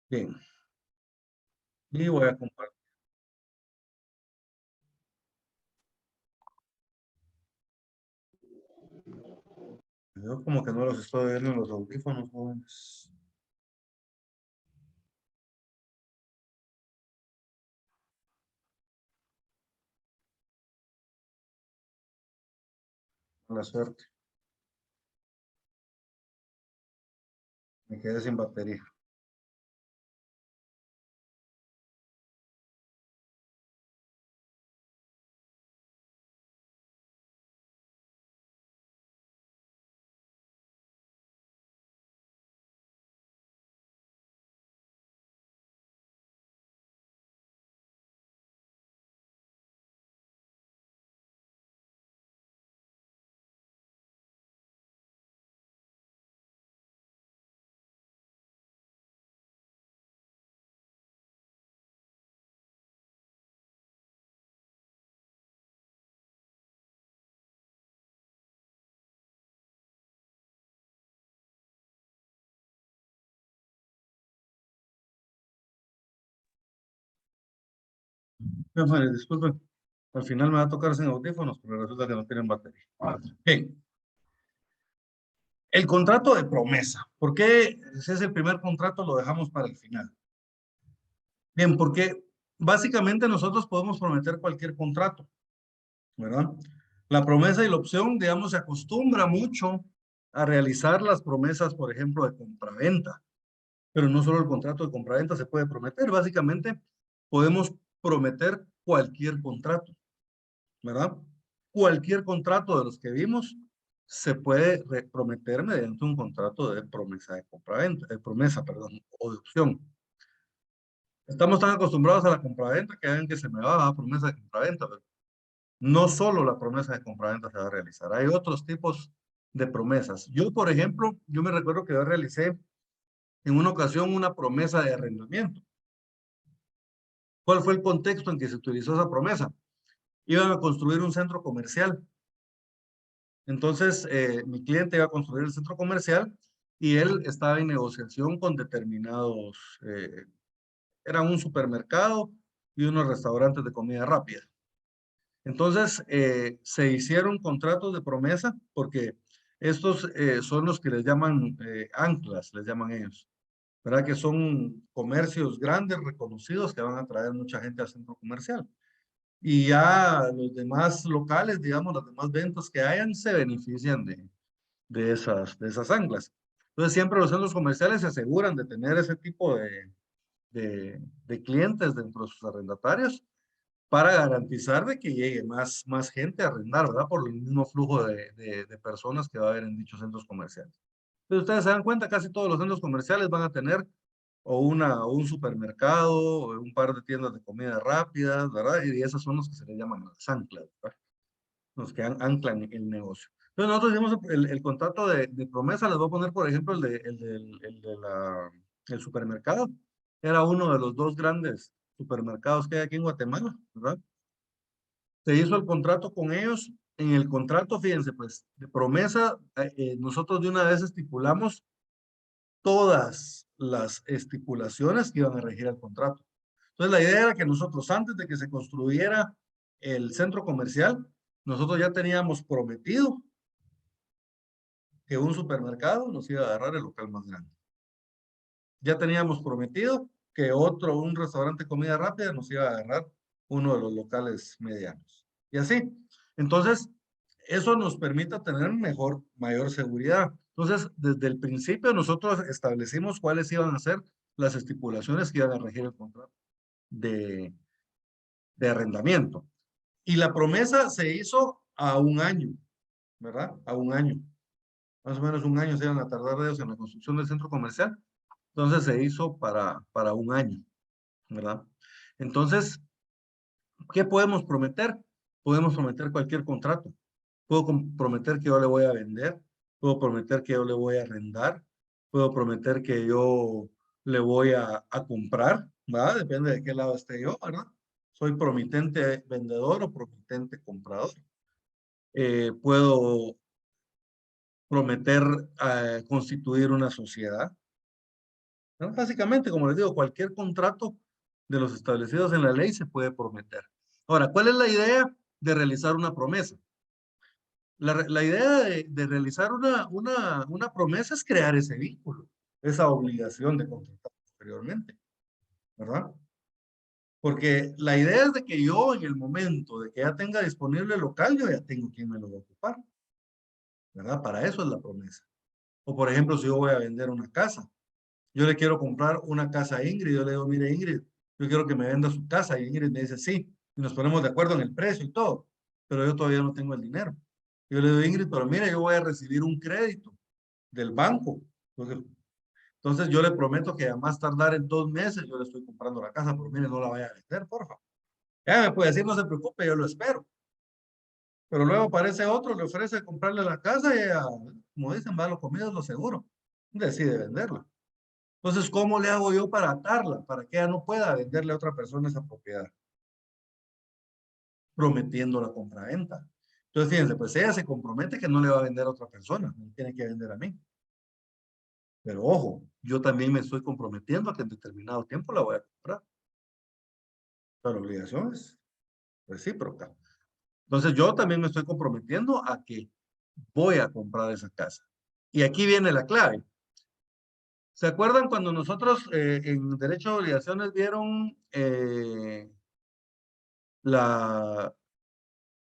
Bien, y voy a compartir. Yo como que no los estoy viendo en los audífonos, jóvenes. La suerte, me quedé sin batería. No, jóvenes, disculpen, al final me va a tocar sin audífonos, pero resulta que no tienen batería. Bien, el contrato de promesa. ¿Por qué ese es el primer contrato? Lo dejamos para el final. Bien, porque básicamente nosotros podemos prometer cualquier contrato, ¿verdad? La promesa y la opción, digamos, se acostumbra mucho a realizar las promesas, por ejemplo, de compraventa. Pero no solo el contrato de compraventa se puede prometer, básicamente podemos prometer cualquier contrato, ¿verdad? Cualquier contrato de los que vimos se puede prometer mediante un contrato de promesa de compraventa, de promesa, perdón, o de opción. Estamos tan acostumbrados a la compraventa que hagan que se me va a promesa de compraventa, pero no solo la promesa de compraventa se va a realizar, hay otros tipos de promesas. Yo, por ejemplo, yo me recuerdo que yo realicé en una ocasión una promesa de arrendamiento. ¿Cuál fue el contexto en que se utilizó esa promesa? Iban a construir un centro comercial. Entonces, mi cliente iba a construir el centro comercial y él estaba en negociación con determinados, era un supermercado y unos restaurantes de comida rápida. Entonces, se hicieron contratos de promesa porque estos son los que les llaman anclas, les llaman ellos, ¿verdad? Que son comercios grandes, reconocidos, que van a traer mucha gente al centro comercial. Y ya los demás locales, digamos, las demás ventas que hayan, se benefician de esas anclas. Entonces, siempre los centros comerciales se aseguran de tener ese tipo de clientes dentro de sus arrendatarios para garantizar de que llegue más gente a arrendar, ¿verdad? Por el mismo flujo de personas que va a haber en dichos centros comerciales. Entonces, ustedes se dan cuenta, casi todos los centros comerciales van a tener o un supermercado, o un par de tiendas de comida rápida, ¿verdad? Y esas son los que se le llaman las anclas, ¿verdad? Los que anclan el negocio. Entonces nosotros hicimos el contrato de promesa, les voy a poner por ejemplo el supermercado. Era uno de los dos grandes supermercados que hay aquí en Guatemala, ¿verdad? Se hizo el contrato con ellos. En el contrato, fíjense, pues, de promesa, nosotros de una vez estipulamos todas las estipulaciones que iban a regir el contrato. Entonces, la idea era que nosotros, antes de que se construyera el centro comercial, nosotros ya teníamos prometido que un supermercado nos iba a agarrar el local más grande. Ya teníamos prometido que un restaurante de comida rápida nos iba a agarrar uno de los locales medianos. Y así. Entonces, eso nos permite tener mayor seguridad. Entonces, desde el principio nosotros establecimos cuáles iban a ser las estipulaciones que iban a regir el contrato de, de arrendamiento. Y la promesa se hizo a un año, ¿verdad? A un año. Más o menos un año se iban a tardar ellos en la construcción del centro comercial. Entonces se hizo para un año, ¿verdad? Entonces, ¿qué podemos prometer? Podemos prometer cualquier contrato. Puedo prometer que yo le voy a vender, puedo prometer que yo le voy a arrendar, puedo prometer que yo le voy a comprar, ¿verdad? Depende de qué lado esté yo, ¿verdad? Soy promitente vendedor o promitente comprador. Puedo prometer constituir una sociedad, ¿no? Básicamente, como les digo, cualquier contrato de los establecidos en la ley se puede prometer. Ahora, ¿cuál es la idea de realizar una promesa? La idea de realizar una promesa es crear ese vínculo, esa obligación de contratar posteriormente, ¿verdad? Porque la idea es de que yo en el momento de que ya tenga disponible el local, yo ya tengo quien me lo va a ocupar, ¿verdad? Para eso es la promesa. O por ejemplo, si yo voy a vender una casa, yo le quiero comprar una casa a Ingrid, yo le digo, mire Ingrid, yo quiero que me venda su casa, y Ingrid me dice sí, y nos ponemos de acuerdo en el precio y todo, pero yo todavía no tengo el dinero. Yo le digo, Ingrid, pero mire, yo voy a recibir un crédito del banco. Entonces yo le prometo que a más tardar en 2 meses yo le estoy comprando la casa, pero mire, no la vaya a vender, por favor. Ya me puede decir, no se preocupe, yo lo espero. Pero luego aparece otro, le ofrece comprarle la casa y ella, como dicen, va, lo comido es lo seguro. Decide venderla. Entonces, ¿cómo le hago yo para atarla? Para que ella no pueda venderle a otra persona esa propiedad. Prometiendo la compraventa. Entonces, fíjense, pues ella se compromete que no le va a vender a otra persona, me tiene que vender a mí. Pero ojo, yo también me estoy comprometiendo a que en determinado tiempo la voy a comprar. Pero la obligación es recíproca. Entonces, yo también me estoy comprometiendo a que voy a comprar esa casa. Y aquí viene la clave. ¿Se acuerdan cuando nosotros en Derecho de Obligaciones vieron el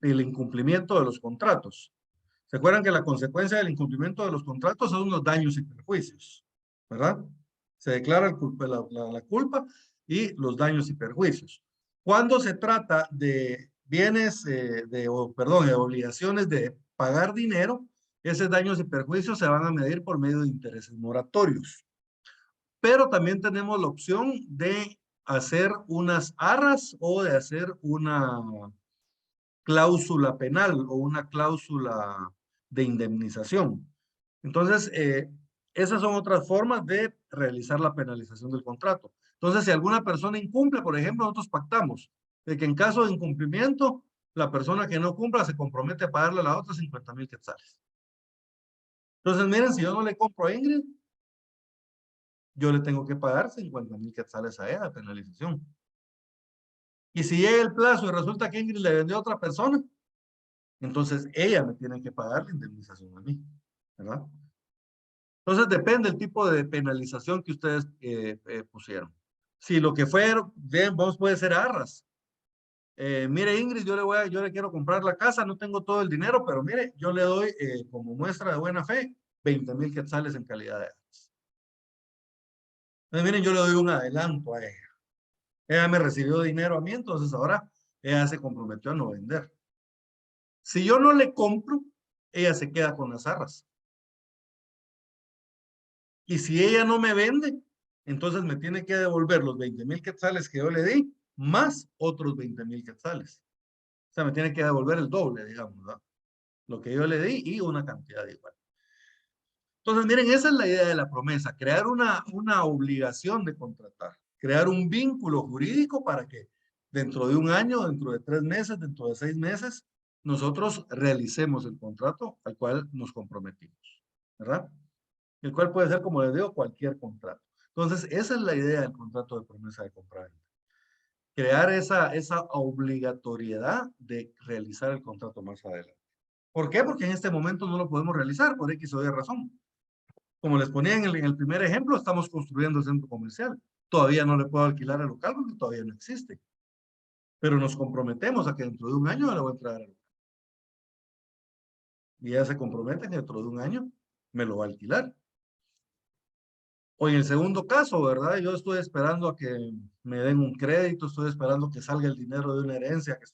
incumplimiento de los contratos? ¿Se acuerdan que la consecuencia del incumplimiento de los contratos son los daños y perjuicios? ¿Verdad? Se declara la culpa y los daños y perjuicios. Cuando se trata de bienes, perdón, de obligaciones de pagar dinero, esos daños y perjuicios se van a medir por medio de intereses moratorios. Pero también tenemos la opción de hacer unas arras o de hacer una cláusula penal o una cláusula de indemnización. Entonces, esas son otras formas de realizar la penalización del contrato. Entonces, si alguna persona incumple, por ejemplo, nosotros pactamos de que en caso de incumplimiento, la persona que no cumpla se compromete a pagarle a la otra 50,000 quetzales. Entonces, miren, si yo no le compro a Ingrid, yo le tengo que pagar 50,000 quetzales a ella de penalización. Y si llega el plazo y resulta que Ingrid le vendió a otra persona, entonces ella me tiene que pagar la indemnización a mí, ¿verdad? Entonces depende del tipo de penalización que ustedes pusieron. Si lo que fueron, vos puede ser arras. Mire Ingrid, yo le quiero comprar la casa, no tengo todo el dinero, pero mire, yo le doy como muestra de buena fe 20,000 quetzales en calidad de arras. Entonces miren, yo le doy un adelanto a ella. Ella me recibió dinero a mí, entonces ahora ella se comprometió a no vender. Si yo no le compro, ella se queda con las arras. Y si ella no me vende, entonces me tiene que devolver los 20,000 quetzales que yo le di, más otros 20,000 quetzales. O sea, me tiene que devolver el doble, digamos, ¿verdad? Lo que yo le di y una cantidad igual. Entonces, miren, esa es la idea de la promesa, crear una obligación de contratar, crear un vínculo jurídico para que dentro de un año, dentro de 3 meses, dentro de 6 meses, nosotros realicemos el contrato al cual nos comprometimos, ¿verdad? El cual puede ser, como les digo, cualquier contrato. Entonces, esa es la idea del contrato de promesa de compra-venta. Crear esa obligatoriedad de realizar el contrato más adelante. ¿Por qué? Porque en este momento no lo podemos realizar por X o Y razón. Como les ponía en el primer ejemplo, estamos construyendo el centro comercial. Todavía no le puedo alquilar el local porque todavía no existe. Pero nos comprometemos a que dentro de un año le voy a entregar el local. Y ella se compromete que dentro de un año me lo va a alquilar. O en el segundo caso, ¿verdad? Yo estoy esperando a que me den un crédito, estoy esperando que salga el dinero de una herencia que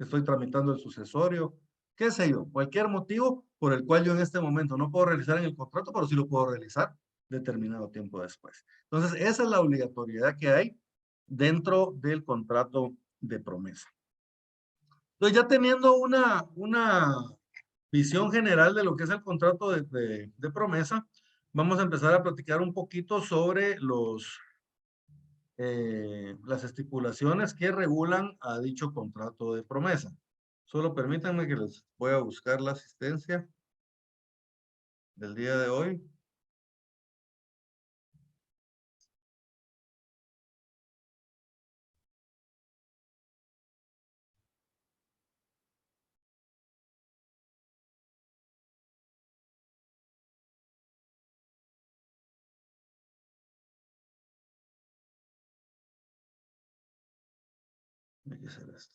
estoy tramitando el sucesorio, qué sé yo, cualquier motivo por el cual yo en este momento no puedo realizar en el contrato, pero sí lo puedo realizar determinado tiempo después. Entonces, esa es la obligatoriedad que hay dentro del contrato de promesa. Entonces, ya teniendo una visión general de lo que es el contrato de promesa, vamos a empezar a platicar un poquito sobre las estipulaciones que regulan a dicho contrato de promesa. Solo permítanme que les voy a buscar la asistencia del día de hoy. Tiene que ser este.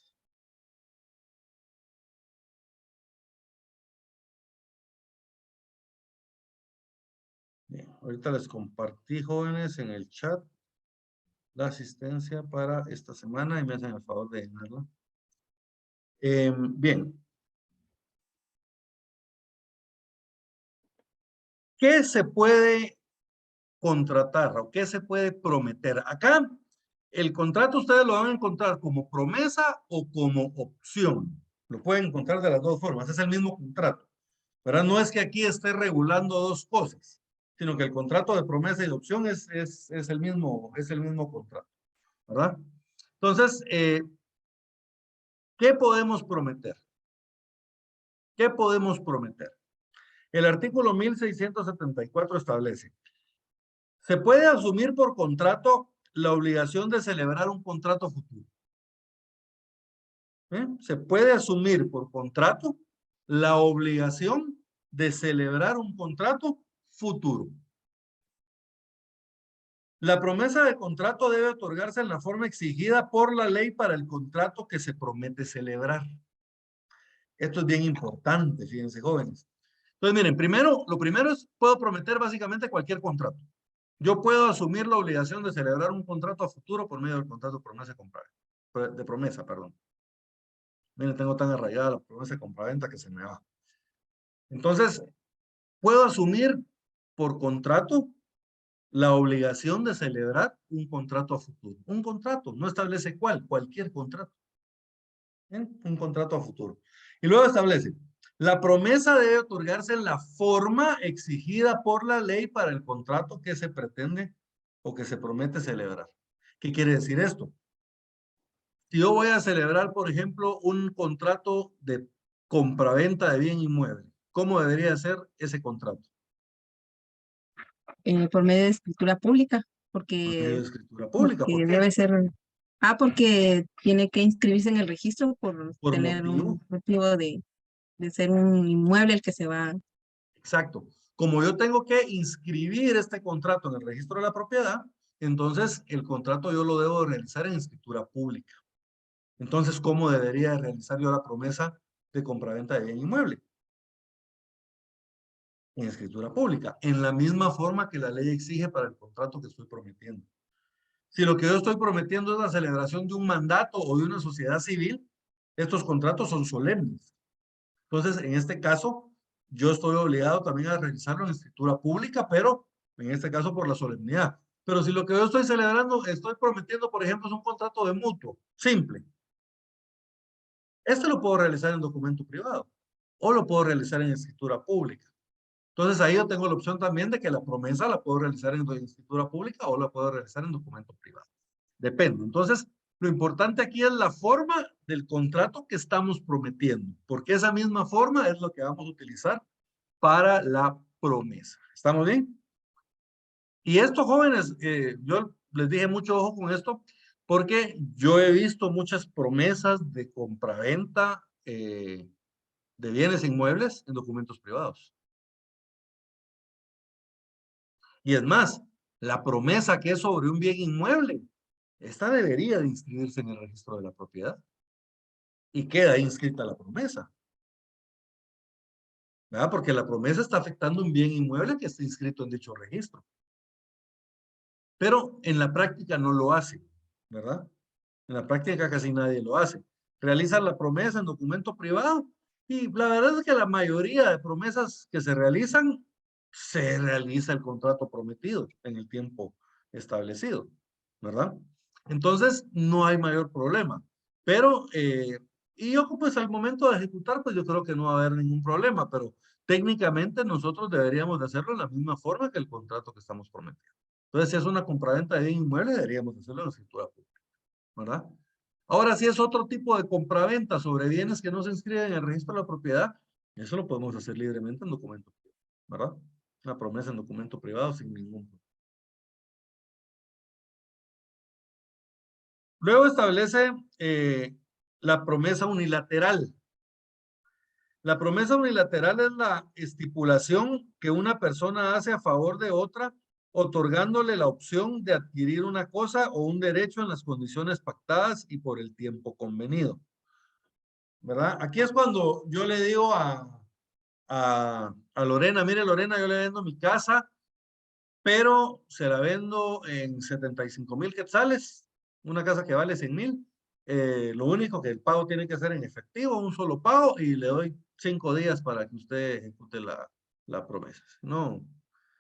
Bien, ahorita les compartí, jóvenes, en el chat la asistencia para esta semana y me hacen el favor de llenarla. Bien. ¿Qué se puede contratar o qué se puede prometer? Acá, el contrato ustedes lo van a encontrar como promesa o como opción. Lo pueden encontrar de las dos formas. Es el mismo contrato. ¿Verdad? No es que aquí esté regulando dos cosas, sino que el contrato de promesa y de opción es el mismo contrato. ¿Verdad? Entonces, ¿qué podemos prometer? ¿Qué podemos prometer? El artículo 1674 establece: se puede asumir por contrato la obligación de celebrar un contrato futuro. Se puede asumir por contrato la obligación de celebrar un contrato futuro. La promesa de contrato debe otorgarse en la forma exigida por la ley para el contrato que se promete celebrar. Esto es bien importante, fíjense, jóvenes. Entonces, miren, lo primero es, puedo prometer básicamente cualquier contrato. Yo puedo asumir la obligación de celebrar un contrato a futuro por medio del contrato de promesa, perdón. Miren, tengo tan arraigada la promesa de compraventa que se me va. Entonces, puedo asumir por contrato la obligación de celebrar un contrato a futuro. Un contrato, no establece cuál, cualquier contrato. Un contrato a futuro. Y luego establece: la promesa debe otorgarse en la forma exigida por la ley para el contrato que se pretende o que se promete celebrar. ¿Qué quiere decir esto? Si yo voy a celebrar, por ejemplo, un contrato de compraventa de bien inmueble, ¿cómo debería ser ese contrato? Por medio de escritura pública, Por medio de porque, escritura pública. ¿Por porque qué? debe ser, porque tiene que inscribirse en el registro por Por tener motivo. un motivo de ser un inmueble el que se va. Exacto. Como yo tengo que inscribir este contrato en el registro de la propiedad, entonces el contrato yo lo debo realizar en escritura pública. Entonces, ¿cómo debería realizar yo la promesa de compraventa de bien inmueble? En escritura pública, en la misma forma que la ley exige para el contrato que estoy prometiendo. Si lo que yo estoy prometiendo es la celebración de un mandato o de una sociedad civil, estos contratos son solemnes. Entonces, en este caso, yo estoy obligado también a realizarlo en escritura pública, pero en este caso por la solemnidad. Pero si lo que yo estoy celebrando, estoy prometiendo, por ejemplo, es un contrato de mutuo, simple. Este lo puedo realizar en documento privado o lo puedo realizar en escritura pública. Entonces ahí yo tengo la opción también de que la promesa la puedo realizar en escritura pública o la puedo realizar en documento privado. Depende. Entonces, lo importante aquí es la forma del contrato que estamos prometiendo, porque esa misma forma es lo que vamos a utilizar para la promesa. ¿Estamos bien? Y estos jóvenes, yo les dije mucho ojo con esto, porque yo he visto muchas promesas de compraventa de bienes inmuebles en documentos privados. Y es más, la promesa que es sobre un bien inmueble, esta debería de inscribirse en el registro de la propiedad. Y queda inscrita la promesa. ¿Verdad? Porque la promesa está afectando un bien inmueble que está inscrito en dicho registro. Pero en la práctica no lo hace, ¿verdad? En la práctica casi nadie lo hace. Realizan la promesa en documento privado y la verdad es que la mayoría de promesas que se realiza el contrato prometido en el tiempo establecido, ¿verdad? Entonces no hay mayor problema. Pero, y yo pues al momento de ejecutar, pues yo creo que no va a haber ningún problema, pero técnicamente nosotros deberíamos de hacerlo de la misma forma que el contrato que estamos prometiendo. Entonces, si es una compraventa de bien inmueble, deberíamos hacerlo en escritura pública, ¿verdad? Ahora, si es otro tipo de compraventa sobre bienes que no se inscriben en el registro de la propiedad, eso lo podemos hacer libremente en documento privado, ¿verdad? Una promesa en documento privado sin ningún problema. Luego establece la promesa unilateral. La promesa unilateral es la estipulación que una persona hace a favor de otra otorgándole la opción de adquirir una cosa o un derecho en las condiciones pactadas y por el tiempo convenido. ¿Verdad? Aquí es cuando yo le digo a Lorena, mire Lorena, yo le vendo mi casa, pero se la vendo en 75,000 quetzales, una casa que vale 100,000. Lo único que el pago tiene que ser en efectivo, un solo pago, y le doy 5 días para que usted ejecute la promesa. No.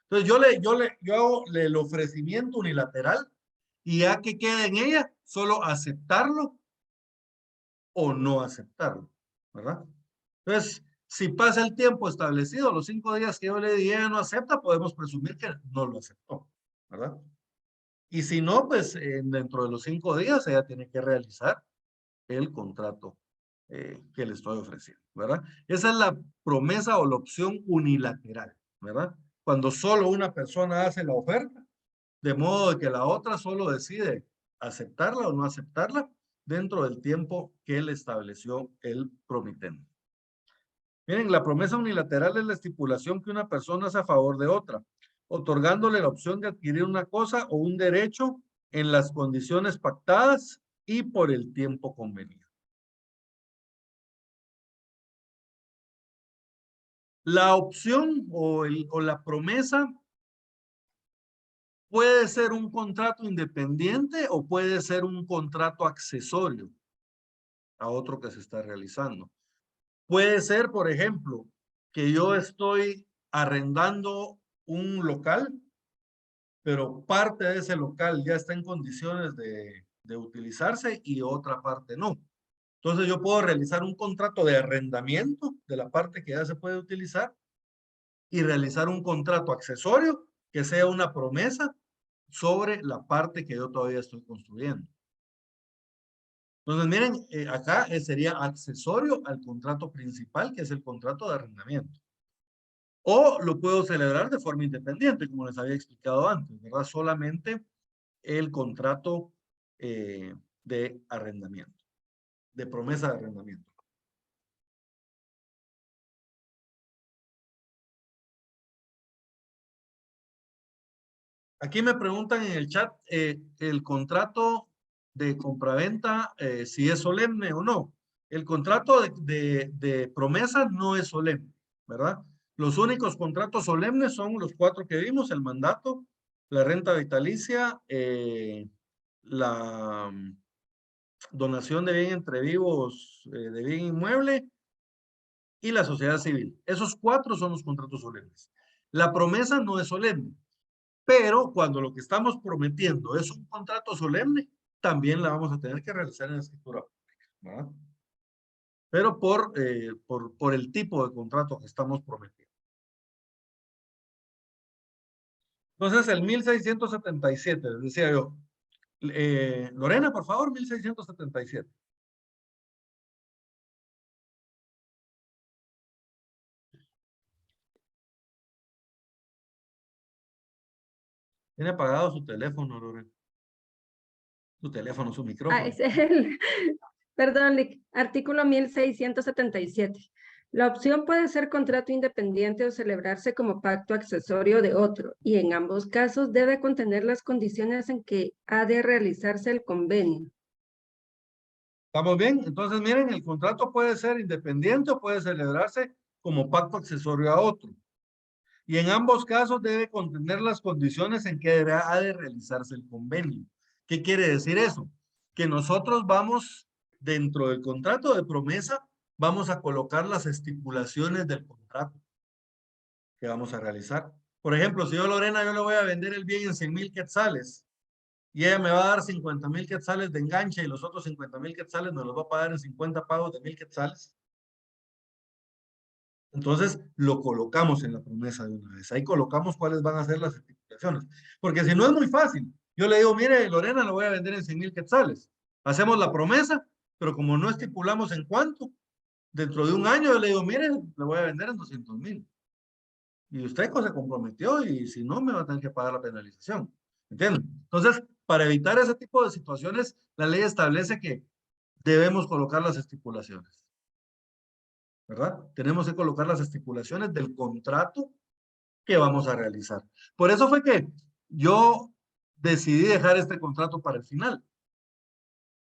Entonces yo hago el ofrecimiento unilateral y ya que quede en ella, solo aceptarlo o no aceptarlo, ¿verdad? Entonces, si pasa el tiempo establecido, los 5 días que yo le di, ella no acepta, podemos presumir que no lo aceptó, ¿verdad? Y si no, pues dentro de los 5 días ella tiene que realizar el contrato que le estoy ofreciendo, ¿verdad? Esa es la promesa o la opción unilateral, ¿verdad? Cuando solo una persona hace la oferta, de modo de que la otra solo decide aceptarla o no aceptarla dentro del tiempo que le estableció el promitente. Miren, la promesa unilateral es la estipulación que una persona hace a favor de otra, otorgándole la opción de adquirir una cosa o un derecho en las condiciones pactadas y por el tiempo convenido. La opción o la promesa puede ser un contrato independiente o puede ser un contrato accesorio a otro que se está realizando. Puede ser, por ejemplo, que yo estoy arrendando un local, pero parte de ese local ya está en condiciones de utilizarse y otra parte no. Entonces yo puedo realizar un contrato de arrendamiento de la parte que ya se puede utilizar y realizar un contrato accesorio que sea una promesa sobre la parte que yo todavía estoy construyendo. Entonces, miren, acá sería accesorio al contrato principal, que es el contrato de arrendamiento. O lo puedo celebrar de forma independiente, como les había explicado antes, ¿verdad? Solamente el contrato de arrendamiento, de promesa de arrendamiento. Aquí me preguntan en el chat el contrato de compraventa, si es solemne o no. El contrato de promesa no es solemne, ¿verdad? Los únicos contratos solemnes son los 4 que vimos: el mandato, la renta vitalicia, la donación de bien entre vivos, de bien inmueble, y la sociedad civil. Esos 4 son los contratos solemnes. La promesa no es solemne. Pero cuando lo que estamos prometiendo es un contrato solemne, también la vamos a tener que realizar en la escritura pública, ¿verdad? Pero por el tipo de contrato que estamos prometiendo. Entonces, el 1677, les decía yo. Lorena, por favor, 1677. Tiene apagado su teléfono, Lorena. Su teléfono, su Ah, micrófono. ese es el, perdón, artículo 1677. La opción puede ser contrato independiente o celebrarse como pacto accesorio de otro, y en ambos casos debe contener las condiciones en que ha de realizarse el convenio. ¿Estamos bien? Entonces, miren, el contrato puede ser independiente o puede celebrarse como pacto accesorio a otro. Y en ambos casos debe contener las condiciones en que ha de realizarse el convenio. ¿Qué quiere decir eso? Que nosotros vamos, dentro del contrato de promesa, vamos a colocar las estipulaciones del contrato que vamos a realizar. Por ejemplo, si yo, Lorena, yo le voy a vender el bien en 100,000 quetzales y ella me va a dar 50,000 quetzales de enganche y los otros 50,000 quetzales me los va a pagar en 50 pagos de 1,000 quetzales. Entonces, lo colocamos en la promesa de una vez. Ahí colocamos cuáles van a ser las estipulaciones. Porque si no es muy fácil. Yo le digo, mire, Lorena, lo voy a vender en 100,000 quetzales. Hacemos la promesa, pero como no estipulamos en cuánto, dentro de un año yo le digo, mire, le voy a vender en 200,000. Y usted se comprometió y si no, me va a tener que pagar la penalización. ¿Entienden? Entonces, para evitar ese tipo de situaciones, la ley establece que debemos colocar las estipulaciones. ¿Verdad? Tenemos que colocar las estipulaciones del contrato que vamos a realizar. Por eso fue que yo decidí dejar este contrato para el final.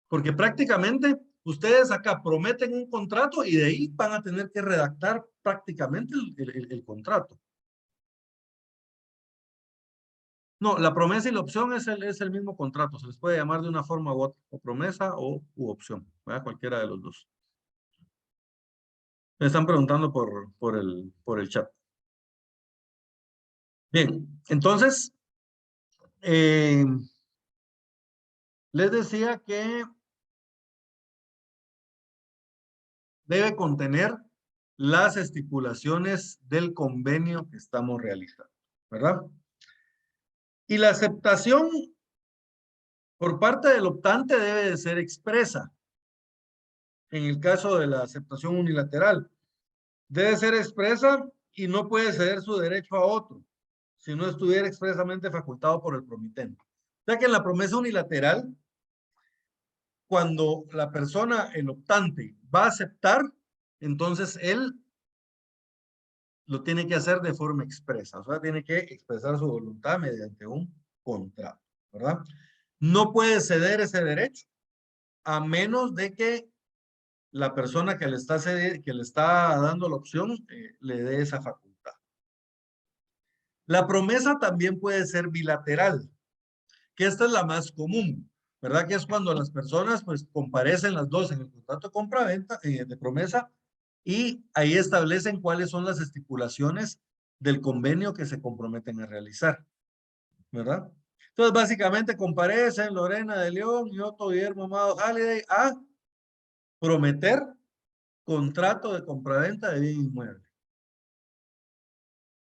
Porque prácticamente ustedes acá prometen un contrato y de ahí van a tener que redactar prácticamente el contrato. No, la promesa y la opción es el mismo contrato. Se les puede llamar de una forma u otra, o promesa u opción, ¿verdad? Cualquiera de los dos. Me están preguntando por el chat. Bien, entonces, les decía que debe contener las estipulaciones del convenio que estamos realizando, ¿verdad? Y la aceptación por parte del optante debe de ser expresa. En el caso de la aceptación unilateral, debe ser expresa y no puede ceder su derecho a otro si no estuviera expresamente facultado por el promitente. O sea que en la promesa unilateral, cuando la persona, el optante, va a aceptar, entonces él lo tiene que hacer de forma expresa, o sea, tiene que expresar su voluntad mediante un contrato, ¿verdad? No puede ceder ese derecho a menos de que la persona que le está dando la opción le dé esa facultad. La promesa también puede ser bilateral, que esta es la más común, ¿verdad? Que es cuando las personas pues comparecen las dos en el contrato de compra-venta, de promesa, y ahí establecen cuáles son las estipulaciones del convenio que se comprometen a realizar, ¿verdad? Entonces, básicamente comparecen Lorena de León y Otto Guillermo Amado Halliday a prometer contrato de compraventa de bien inmueble,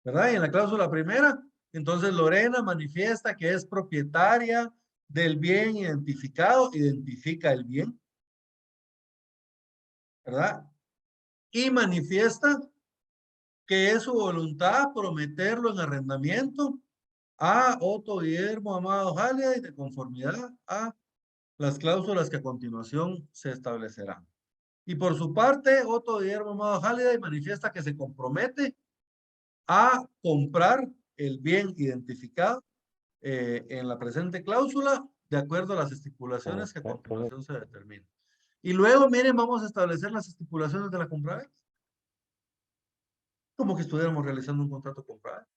¿verdad? Y en la cláusula primera, entonces Lorena manifiesta que es propietaria del bien identificado, identifica el bien, ¿verdad? Y manifiesta que es su voluntad prometerlo en arrendamiento a Otto Guillermo Amado Halliday de conformidad a las cláusulas que a continuación se establecerán. Y por su parte, Otto Guillermo Amado Halliday manifiesta que se compromete a comprar el bien identificado en la presente cláusula de acuerdo a las estipulaciones que a continuación se determinan. Y luego, miren, vamos a establecer las estipulaciones de la compraventa. Como que estuviéramos realizando un contrato de compraventa.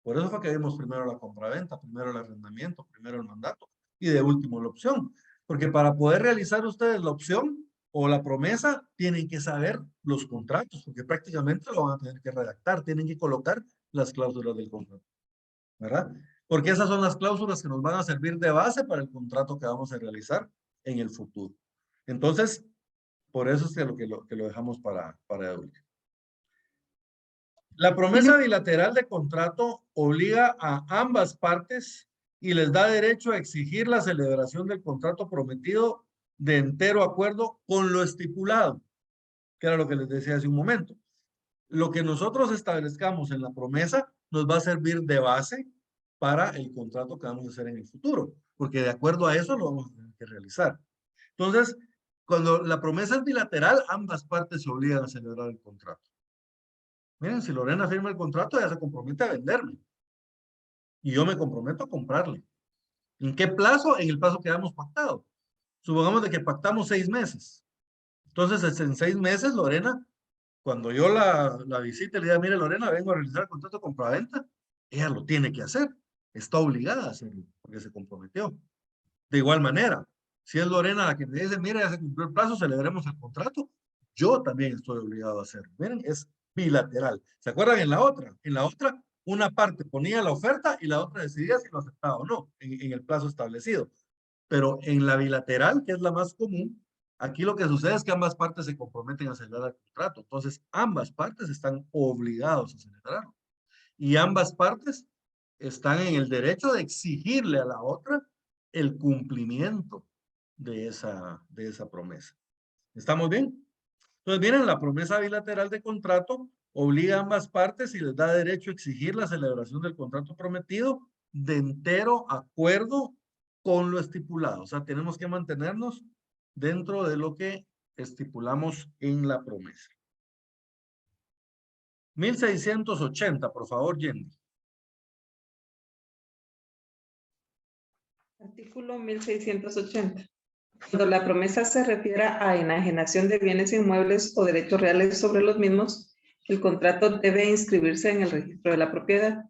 Por eso fue que vimos primero la compraventa, primero el arrendamiento, primero el mandato y de último la opción. Porque para poder realizar ustedes la opción o la promesa, tienen que saber los contratos, porque prácticamente lo van a tener que redactar, tienen que colocar las cláusulas del contrato, ¿verdad? Porque esas son las cláusulas que nos van a servir de base para el contrato que vamos a realizar en el futuro. Entonces, por eso es que lo dejamos para el último. La promesa bilateral de contrato obliga a ambas partes y les da derecho a exigir la celebración del contrato prometido de entero acuerdo con lo estipulado, que era lo que les decía hace un momento. Lo que nosotros establezcamos en la promesa nos va a servir de base para el contrato que vamos a hacer en el futuro, porque de acuerdo a eso lo vamos a tener que realizar. Entonces, cuando la promesa es bilateral, ambas partes se obligan a celebrar el contrato. Miren, si Lorena firma el contrato, ella se compromete a venderme. Y yo me comprometo a comprarle. ¿En qué plazo? En el plazo que habíamos pactado. Supongamos de que pactamos 6 meses. Entonces, en 6 meses, Lorena, cuando yo la visite, le diga, mire, Lorena, vengo a realizar el contrato de compraventa, ella lo tiene que hacer. Está obligada a hacerlo, porque se comprometió. De igual manera, si es Lorena la que me dice, mire, ya se cumplió el plazo, celebremos el contrato, yo también estoy obligado a hacerlo. Miren, es bilateral. ¿Se acuerdan en la otra? En la otra, una parte ponía la oferta y la otra decidía si lo aceptaba o no en el plazo establecido. Pero en la bilateral, que es la más común, aquí lo que sucede es que ambas partes se comprometen a celebrar el contrato. Entonces, ambas partes están obligados a celebrarlo. Y ambas partes están en el derecho de exigirle a la otra el cumplimiento de esa promesa. ¿Estamos bien? Entonces, miren, la promesa bilateral de contrato obliga a ambas partes y les da derecho a exigir la celebración del contrato prometido de entero acuerdo con lo estipulado. O sea, tenemos que mantenernos dentro de lo que estipulamos en la promesa. 1680, por favor, Jenny. Artículo 1680. Cuando la promesa se refiera a enajenación de bienes inmuebles o derechos reales sobre los mismos, el contrato debe inscribirse en el registro de la propiedad.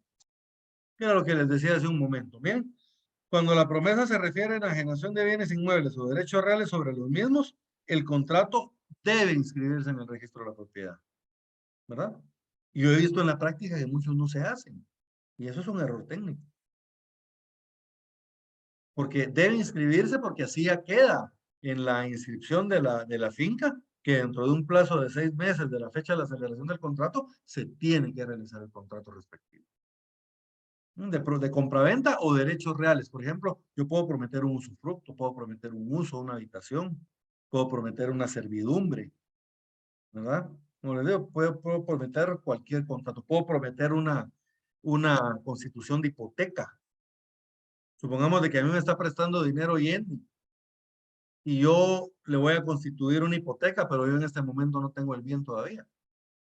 Era lo que les decía hace un momento. Bien, cuando la promesa se refiere a enajenación de bienes inmuebles o derechos reales sobre los mismos, el contrato debe inscribirse en el registro de la propiedad, ¿verdad? Y yo he visto en la práctica que muchos no se hacen. Y eso es un error técnico. Porque debe inscribirse porque así ya queda en la inscripción de la finca que dentro de un plazo de 6 meses de la fecha de la celebración del contrato se tiene que realizar el contrato respectivo. De compraventa o derechos reales. Por ejemplo, yo puedo prometer un usufructo, puedo prometer un uso, una habitación, puedo prometer una servidumbre, ¿verdad? Como les digo, puedo prometer cualquier contrato, puedo prometer una constitución de hipoteca. Supongamos de que a mí me está prestando dinero y yo le voy a constituir una hipoteca, pero yo en este momento no tengo el bien todavía.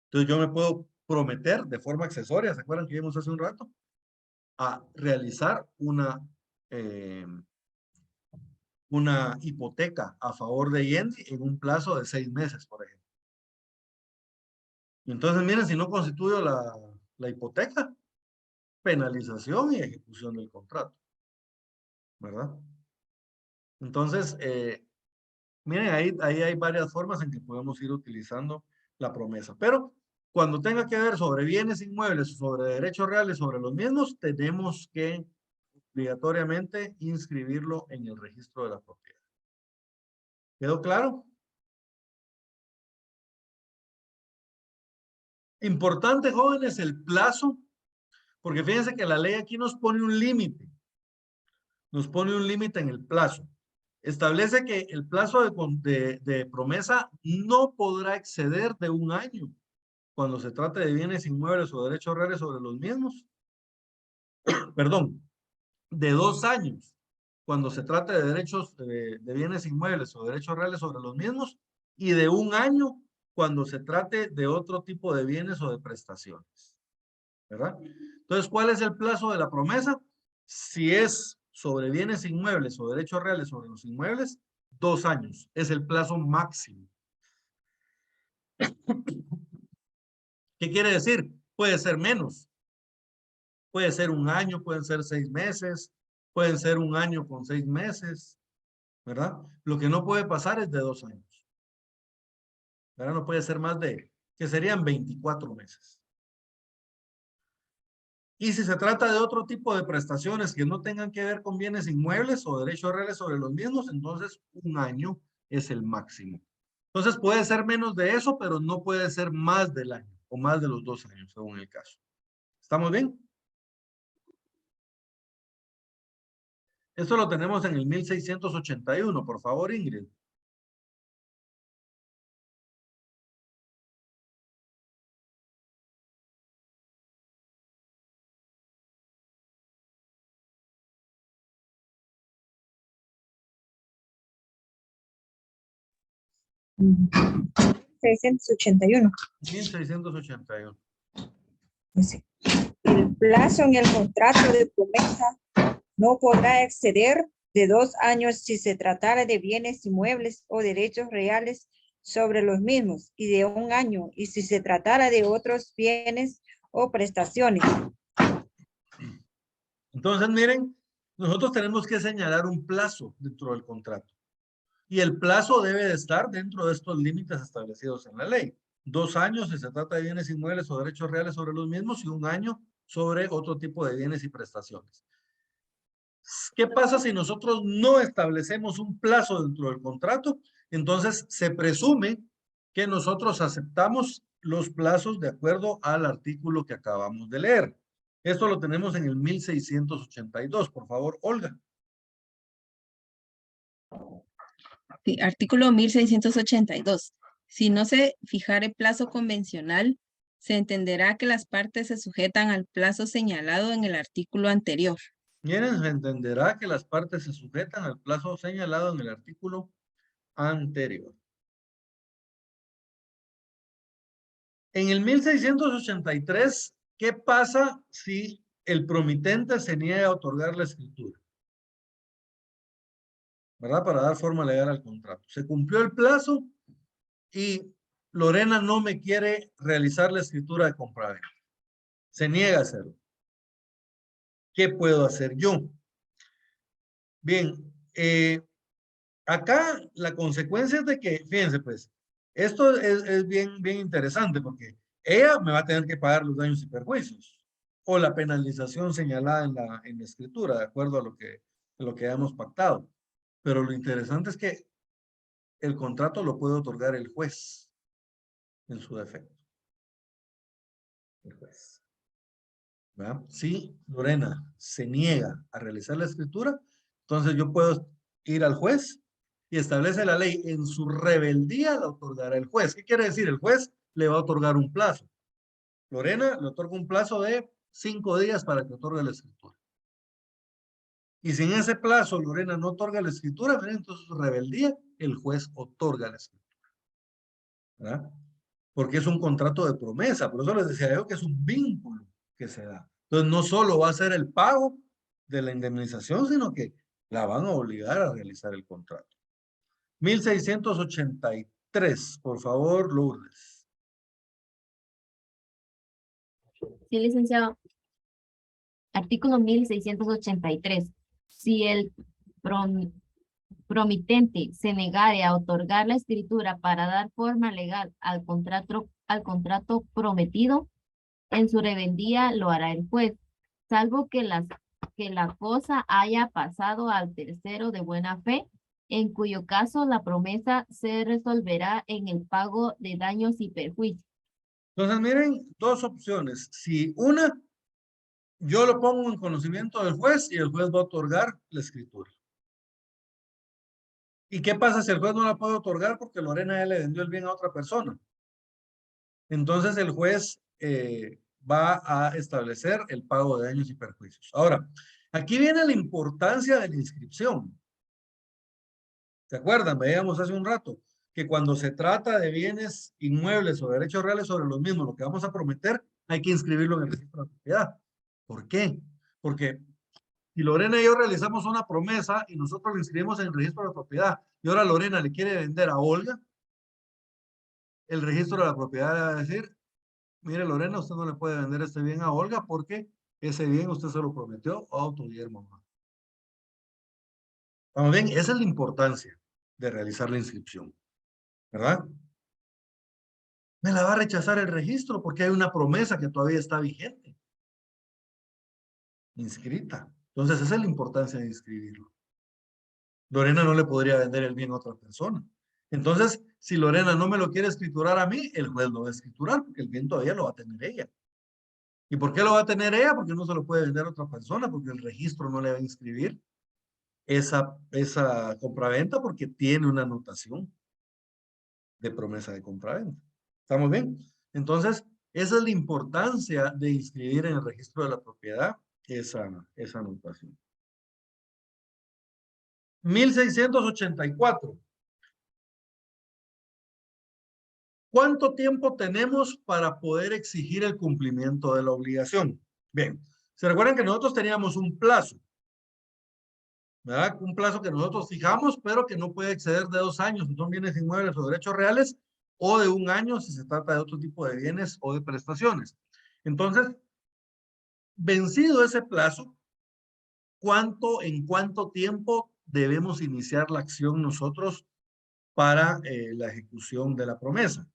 Entonces yo me puedo prometer de forma accesoria, ¿se acuerdan que vimos hace un rato? A realizar una hipoteca a favor de Yendi en un plazo de 6 meses, por ejemplo. Y entonces, miren, si no constituyo la hipoteca, penalización y ejecución del contrato, ¿verdad? Entonces, miren, ahí hay varias formas en que podemos ir utilizando la promesa. Pero cuando tenga que ver sobre bienes inmuebles, sobre derechos reales, sobre los mismos, tenemos que obligatoriamente inscribirlo en el registro de la propiedad. ¿Quedó claro? Importante, jóvenes, el plazo, porque fíjense que la ley aquí nos pone un límite. Nos pone un límite en el plazo. Establece que el plazo de promesa no podrá exceder de 1 año cuando se trate de bienes inmuebles o derechos reales sobre los mismos. Perdón, de 2 años cuando se trate de derechos de bienes inmuebles o derechos reales sobre los mismos y de 1 año cuando se trate de otro tipo de bienes o de prestaciones, ¿verdad? Entonces, ¿cuál es el plazo de la promesa? Si es sobre bienes inmuebles o derechos reales sobre los inmuebles, 2 años es el plazo máximo. ¿Qué quiere decir? Puede ser menos. Puede ser 1 año, pueden ser 6 meses, pueden ser 1 año con 6 meses, ¿verdad? Lo que no puede pasar es de 2 años. ¿Verdad? No puede ser más que serían 24 meses. Y si se trata de otro tipo de prestaciones que no tengan que ver con bienes inmuebles o derechos reales sobre los mismos, entonces 1 año es el máximo. Entonces puede ser menos de eso, pero no puede ser más del año o más de los 2 años, según el caso. ¿Estamos bien? Esto lo tenemos en el 1681, por favor, Ingrid. Mm. 681. 1681. Dice, el plazo en el contrato de promesa no podrá exceder de 2 años si se tratara de bienes inmuebles o derechos reales sobre los mismos, y de 1 año, y si se tratara de otros bienes o prestaciones. Entonces, miren, nosotros tenemos que señalar un plazo dentro del contrato. Y el plazo debe de estar dentro de estos límites establecidos en la ley. 2 años si se trata de bienes inmuebles o derechos reales sobre los mismos y 1 año sobre otro tipo de bienes y prestaciones. ¿Qué pasa si nosotros no establecemos un plazo dentro del contrato? Entonces se presume que nosotros aceptamos los plazos de acuerdo al artículo que acabamos de leer. Esto lo tenemos en el 1682. Por favor, Olga. Sí, artículo 1682. Si no se fijare plazo convencional, se entenderá que las partes se sujetan al plazo señalado en el artículo anterior. Miren, se entenderá que las partes se sujetan al plazo señalado en el artículo anterior. En el 1683, ¿qué pasa si el promitente se niega a otorgar la escritura? ¿verdad? Para dar forma legal al contrato. Se cumplió el plazo y Lorena no me quiere realizar la escritura de compraventa. Se niega a hacerlo. ¿Qué puedo hacer yo? Bien, acá la consecuencia es de que, fíjense pues, esto es bien interesante porque ella me va a tener que pagar los daños y perjuicios o la penalización señalada en la escritura, de acuerdo a lo que hemos pactado. Pero lo interesante es que el contrato lo puede otorgar el juez en su defecto. El juez. ¿Verdad? Si Lorena se niega a realizar la escritura, entonces yo puedo ir al juez y establece la ley. En su rebeldía la otorgará el juez. ¿Qué quiere decir? El juez le va a otorgar un plazo. Lorena le otorga un plazo de 5 días para que otorgue la escritura. Y si en ese plazo Lorena no otorga la escritura, entonces su rebeldía, el juez otorga la escritura. ¿Verdad? Porque es un contrato de promesa. Por eso les decía yo que es un vínculo que se da. Entonces no solo va a ser el pago de la indemnización, sino que la van a obligar a realizar el contrato. 1683, por favor, Lourdes. Sí, licenciado. Artículo 1683. Si el promitente se negare a otorgar la escritura para dar forma legal al contrato prometido, en su rebeldía lo hará el juez, salvo que la cosa haya pasado al tercero de buena fe, en cuyo caso la promesa se resolverá en el pago de daños y perjuicios. Entonces, miren, dos opciones. Si una, yo lo pongo en conocimiento del juez y el juez va a otorgar la escritura. ¿Y qué pasa si el juez no la puede otorgar porque Lorena ya le vendió el bien a otra persona? Entonces el juez va a establecer el pago de daños y perjuicios. Ahora, aquí viene la importancia de la inscripción. ¿Se acuerdan? Veíamos hace un rato que cuando se trata de bienes inmuebles o derechos reales sobre los mismos, lo que vamos a prometer, hay que inscribirlo en el registro de propiedad. ¿Por qué? Porque si Lorena y yo realizamos una promesa y nosotros la inscribimos en el registro de propiedad y ahora Lorena le quiere vender a Olga, el registro de la propiedad le va a decir, mire Lorena, usted no le puede vender este bien a Olga porque ese bien usted se lo prometió a tu Guillermo. Vamos bien, esa es la importancia de realizar la inscripción, ¿verdad? Me la va a rechazar el registro porque hay una promesa que todavía está vigente, inscrita. Entonces esa es la importancia de inscribirlo. Lorena no le podría vender el bien a otra persona. Entonces, si Lorena no me lo quiere escriturar a mí, el juez lo va a escriturar porque el bien todavía lo va a tener ella. ¿Y por qué lo va a tener ella? Porque no se lo puede vender a otra persona, porque el registro no le va a inscribir esa compraventa porque tiene una anotación de promesa de compraventa. ¿Estamos bien? Entonces, esa es la importancia de inscribir en el registro de la propiedad esa anotación. 1684. ¿Cuánto tiempo tenemos para poder exigir el cumplimiento de la obligación? Bien, se recuerdan que nosotros teníamos un plazo, ¿verdad? Un plazo que nosotros fijamos, pero que no puede exceder de 2 años si son bienes inmuebles o derechos reales, o de 1 año si se trata de otro tipo de bienes o de prestaciones. Entonces, vencido ese plazo, ¿en cuánto tiempo debemos iniciar la acción nosotros para la ejecución de la promesa?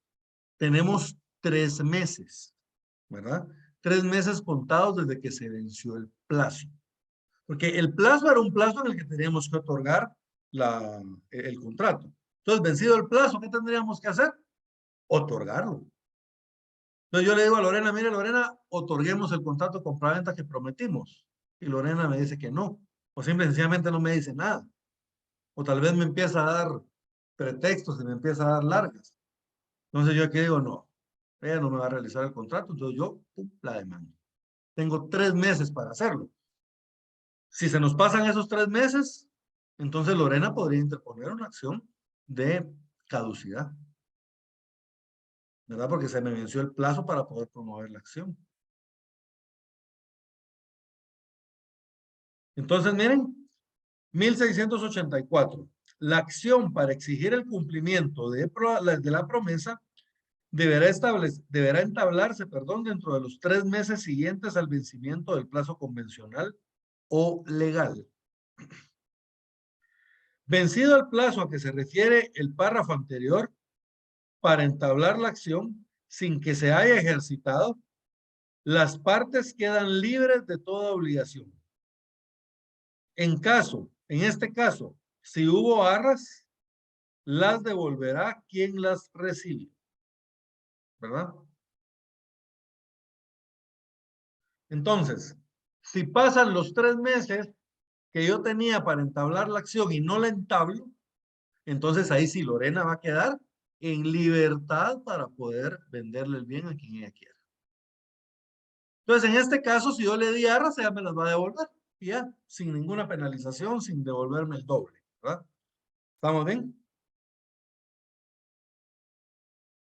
Tenemos 3 meses, ¿verdad? 3 meses contados desde que se venció el plazo. Porque el plazo era un plazo en el que teníamos que otorgar el contrato. Entonces, vencido el plazo, ¿qué tendríamos que hacer? Otorgarlo. Entonces yo le digo a Lorena, mire Lorena, otorguemos el contrato compraventa que prometimos. Y Lorena me dice que no. O simple y sencillamente no me dice nada. O tal vez me empieza a dar pretextos y me empieza a dar largas. Entonces yo aquí digo, no, ella no me va a realizar el contrato, entonces yo la demando. Tengo 3 meses para hacerlo. Si se nos pasan esos 3 meses, entonces Lorena podría interponer una acción de caducidad, ¿verdad? Porque se me venció el plazo para poder promover la acción. Entonces, miren, 1684. La acción para exigir el cumplimiento de la promesa deberá entablarse, dentro de los 3 meses siguientes al vencimiento del plazo convencional o legal. Vencido el plazo a que se refiere el párrafo anterior, para entablar la acción sin que se haya ejercitado, las partes quedan libres de toda obligación. En este caso, si hubo arras, las devolverá quien las recibe. ¿Verdad? Entonces, si pasan los 3 meses que yo tenía para entablar la acción y no la entablo, entonces ahí sí Lorena va a quedar en libertad para poder venderle el bien a quien ella quiera. Entonces, en este caso, si yo le di arras, ella me las va a devolver. Y ya, sin ninguna penalización, sin devolverme el doble. ¿Verdad? ¿Estamos bien?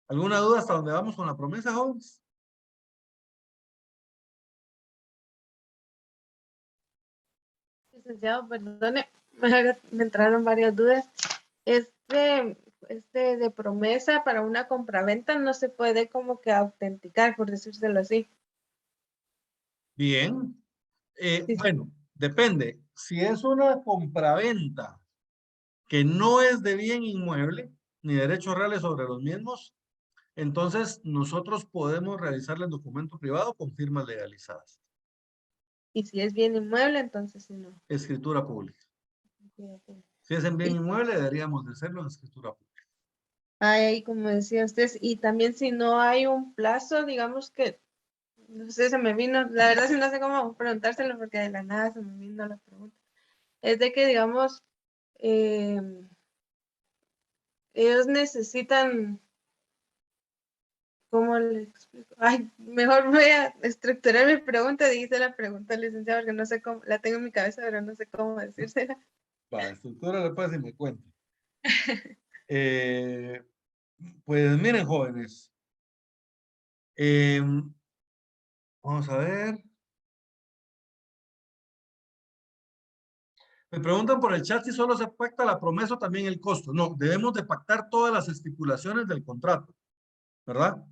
¿Alguna duda hasta dónde vamos con la promesa, jóvenes? Licenciado, perdone, me entraron varias dudas. Este de promesa para una compraventa no se puede como que autenticar, por decírselo así. Bien. Sí. Bueno, depende. Si es una compraventa que no es de bien inmueble, ni derechos reales sobre los mismos, entonces nosotros podemos realizarle el documento privado con firmas legalizadas. Y si es bien inmueble, entonces sí no. Escritura pública. Fíjate. Si es en bien Y- inmueble, deberíamos de hacerlo en escritura pública. Ahí, como decía usted, y también si no hay un plazo, digamos que, no sé, se me vino, la verdad sí no sé cómo preguntárselo porque de la nada se me vino la pregunta. Es de que, digamos, ellos necesitan, ¿cómo le explico? Ay, mejor voy a estructurar mi pregunta, dijiste la pregunta, licenciado, porque no sé cómo, la tengo en mi cabeza, pero no sé cómo decírsela. Va, estructura le pasa y me cuenta. Pues miren, jóvenes. Vamos a ver. Me preguntan por el chat si solo se pacta la promesa o también el costo. No, debemos de pactar todas las estipulaciones del contrato, ¿verdad?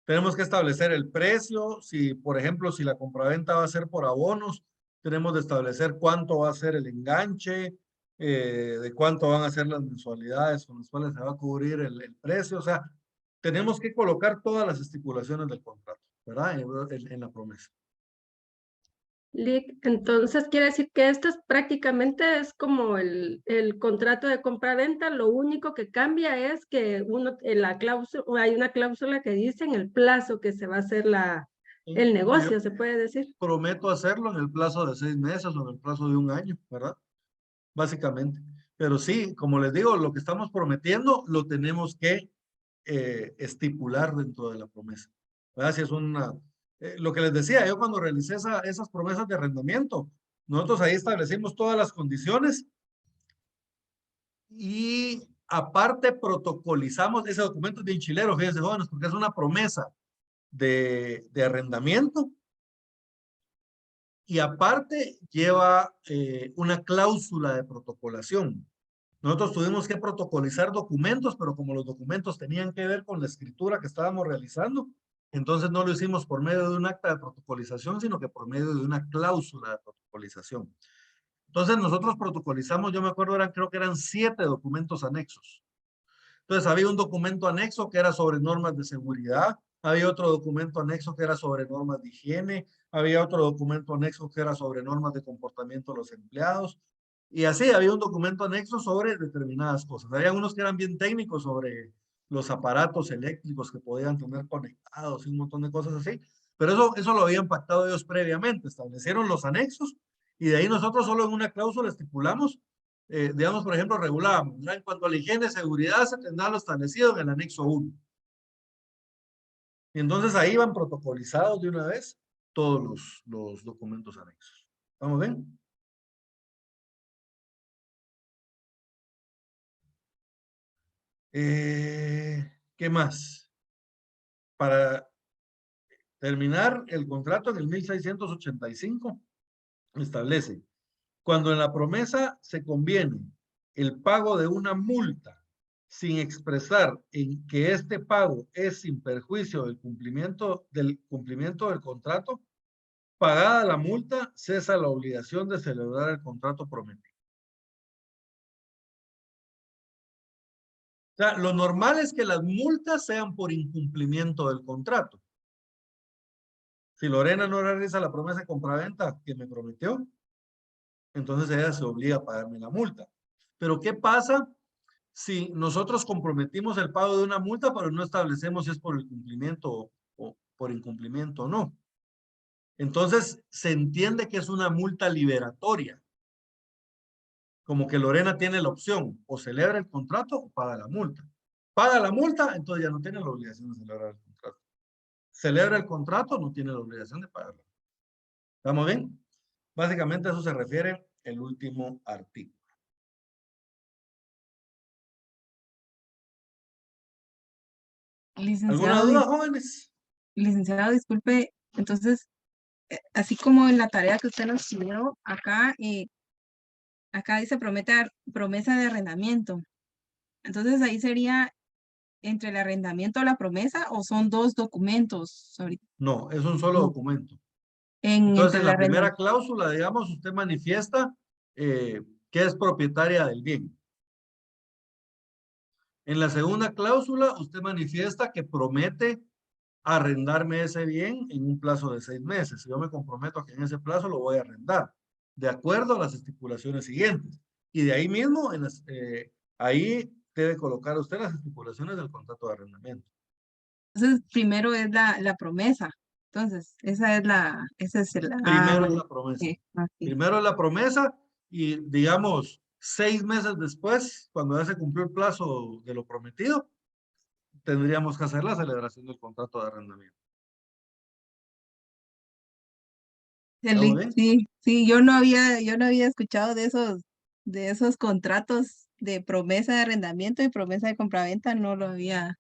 Tenemos que establecer el precio, si, por ejemplo, si la compraventa va a ser por abonos, tenemos de establecer cuánto va a ser el enganche, de cuánto van a ser las mensualidades con las cuales se va a cubrir el precio. O sea, tenemos que colocar todas las estipulaciones del contrato, ¿verdad? En la promesa. Lic, entonces quiere decir que esto es prácticamente es como el contrato de compra-venta, lo único que cambia es que uno en la cláusula, hay una cláusula que dice en el plazo que se va a hacer el negocio, se puede decir. Prometo hacerlo en el plazo de 6 meses o en el plazo de 1 año, ¿verdad? Básicamente. Pero sí, como les digo, lo que estamos prometiendo lo tenemos que estipular dentro de la promesa. ¿Verdad? Si es lo que les decía, yo cuando realicé esas promesas de arrendamiento, nosotros ahí establecimos todas las condiciones y aparte protocolizamos ese documento bien chilero, fíjense jóvenes, porque es una promesa de arrendamiento y aparte lleva una cláusula de protocolación. Nosotros tuvimos que protocolizar documentos, pero como los documentos tenían que ver con la escritura que estábamos realizando, entonces no lo hicimos por medio de un acta de protocolización, sino que por medio de una cláusula de protocolización. Entonces nosotros protocolizamos, yo me acuerdo, creo que eran 7 documentos anexos. Entonces había un documento anexo que era sobre normas de seguridad, había otro documento anexo que era sobre normas de higiene, había otro documento anexo que era sobre normas de comportamiento de los empleados, y así había un documento anexo sobre determinadas cosas. Había unos que eran bien técnicos sobre los aparatos eléctricos que podían tener conectados y un montón de cosas así, pero eso lo habían pactado ellos previamente, establecieron los anexos y de ahí nosotros solo en una cláusula estipulamos digamos, por ejemplo, regulamos, ¿no? En cuanto a la higiene y seguridad, se tendrá lo establecido en el anexo 1. Y entonces ahí van protocolizados de una vez todos los documentos anexos. ¿Estamos bien? ¿Qué más? Para terminar, el contrato en el 1685 establece, cuando en la promesa se conviene el pago de una multa sin expresar en que este pago es sin perjuicio del cumplimiento del contrato, pagada la multa, cesa la obligación de celebrar el contrato prometido. O sea, lo normal es que las multas sean por incumplimiento del contrato. Si Lorena no realiza la promesa de compraventa que me prometió, entonces ella se obliga a pagarme la multa. Pero ¿qué pasa si nosotros comprometimos el pago de una multa, pero no establecemos si es por el cumplimiento o por incumplimiento o no? Entonces se entiende que es una multa liberatoria. Como que Lorena tiene la opción, o celebra el contrato o paga la multa. Paga la multa, entonces ya no tiene la obligación de celebrar el contrato. Celebra el contrato, no tiene la obligación de pagarlo. ¿Estamos bien? Básicamente a eso se refiere el último artículo. ¿Alguna Licenciado, duda, jóvenes? licenciado, disculpe, entonces, así como en la tarea que usted nos pidió, acá dice promesa de arrendamiento. Entonces ahí sería entre el arrendamiento o la promesa, o son dos documentos ahorita. No, es un solo No. documento. Entre Entonces, en el la primera arrendamiento. cláusula, digamos, usted manifiesta que es propietaria del bien. En la segunda cláusula, usted manifiesta que promete arrendarme ese bien en un plazo de 6 meses. Yo me comprometo a que en ese plazo lo voy a arrendar, de acuerdo a las estipulaciones siguientes. Y de ahí mismo, ahí debe colocar usted las estipulaciones del contrato de arrendamiento. Entonces, primero es la promesa. Entonces, esa es el... Primero es la promesa. ok. Primero es la promesa y, digamos, 6 meses después, cuando ya se cumplió el plazo de lo prometido, tendríamos que hacer la celebración del contrato de arrendamiento. ¿Estamos bien? Sí, yo no había escuchado de esos contratos de promesa de arrendamiento y promesa de compraventa, no lo había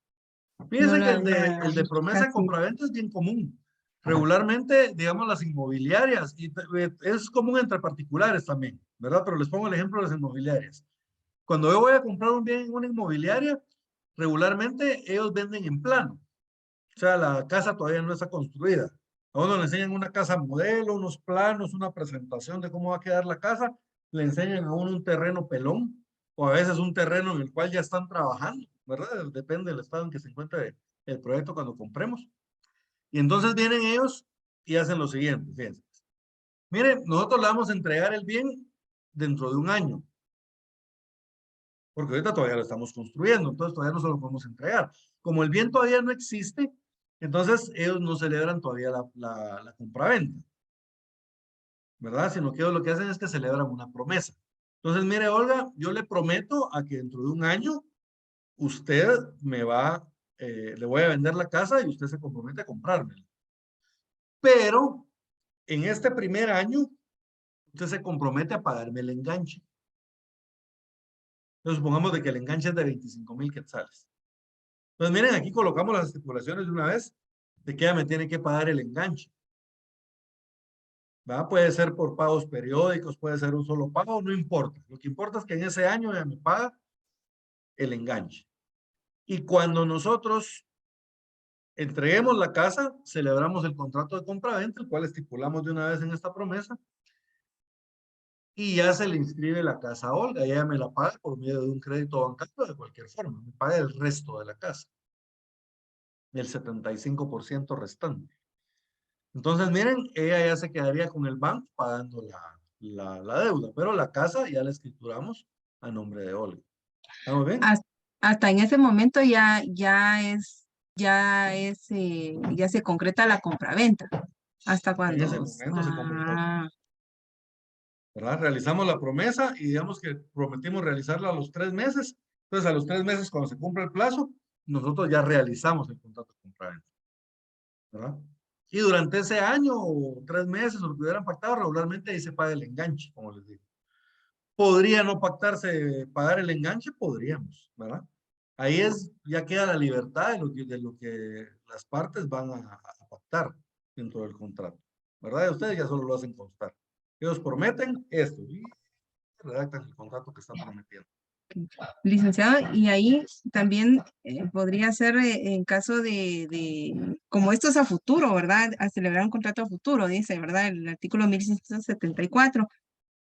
Fíjense que el de visto promesa de casi. compraventa es bien común. Regularmente, digamos, las inmobiliarias, y es común entre particulares también, ¿verdad? Pero les pongo el ejemplo de las inmobiliarias. Cuando yo voy a comprar un bien en una inmobiliaria, regularmente ellos venden en plano. O sea, la casa todavía no está construida. A uno le enseñan una casa modelo, unos planos, una presentación de cómo va a quedar la casa. Le enseñan a uno un terreno pelón o a veces un terreno en el cual ya están trabajando, ¿verdad? Depende del estado en que se encuentre el proyecto cuando compremos. Y entonces vienen ellos y hacen lo siguiente, fíjense. Miren, nosotros le vamos a entregar el bien dentro de un año. Porque ahorita todavía lo estamos construyendo, entonces todavía no se lo podemos entregar. Como el bien todavía no existe, entonces ellos no celebran todavía la compraventa, ¿verdad? Sino que ellos lo que hacen es que celebran una promesa. Entonces, mire, Olga, yo le prometo a que dentro de un año usted le voy a vender la casa y usted se compromete a comprármela. Pero en este primer año, usted se compromete a pagarme el enganche. Entonces, supongamos de que el enganche es de 25,000 quetzales. Entonces, miren, aquí colocamos las estipulaciones de una vez de que ella me tiene que pagar el enganche. ¿Va? Puede ser por pagos periódicos, puede ser un solo pago, no importa. Lo que importa es que en ese año ella me paga el enganche. Y cuando nosotros entreguemos la casa, celebramos el contrato de compra-venta, el cual estipulamos de una vez en esta promesa, y ya se le inscribe la casa a Olga, y ella me la paga por medio de un crédito bancario de cualquier forma, me paga el resto de la casa, el 75% restante. Entonces, miren, ella ya se quedaría con el banco pagando la deuda, pero la casa ya la escrituramos a nombre de Olga. ¿Estamos bien? Hasta en ese momento ya se concreta la compraventa. Hasta En cuando... ese momento se concretó, Ah, ¿verdad? Realizamos la promesa y digamos que prometimos realizarla a los 3 meses. Entonces, a los 3 meses, cuando se cumpla el plazo, nosotros ya realizamos el contrato de compraventa, ¿verdad? Y durante ese año o 3 meses, o lo que hubieran pactado, regularmente ahí se paga el enganche, como les digo. ¿Podría no pactarse pagar el enganche? Podríamos, ¿verdad? Ahí ya queda la libertad de lo que las partes van a pactar dentro del contrato, ¿verdad? Ustedes ya solo lo hacen constar. Ellos prometen esto y redactan el contrato que están prometiendo. Licenciado, y ahí también podría ser en caso como esto es a futuro, ¿verdad? A celebrar un contrato a futuro, dice, ¿verdad? El artículo 1174.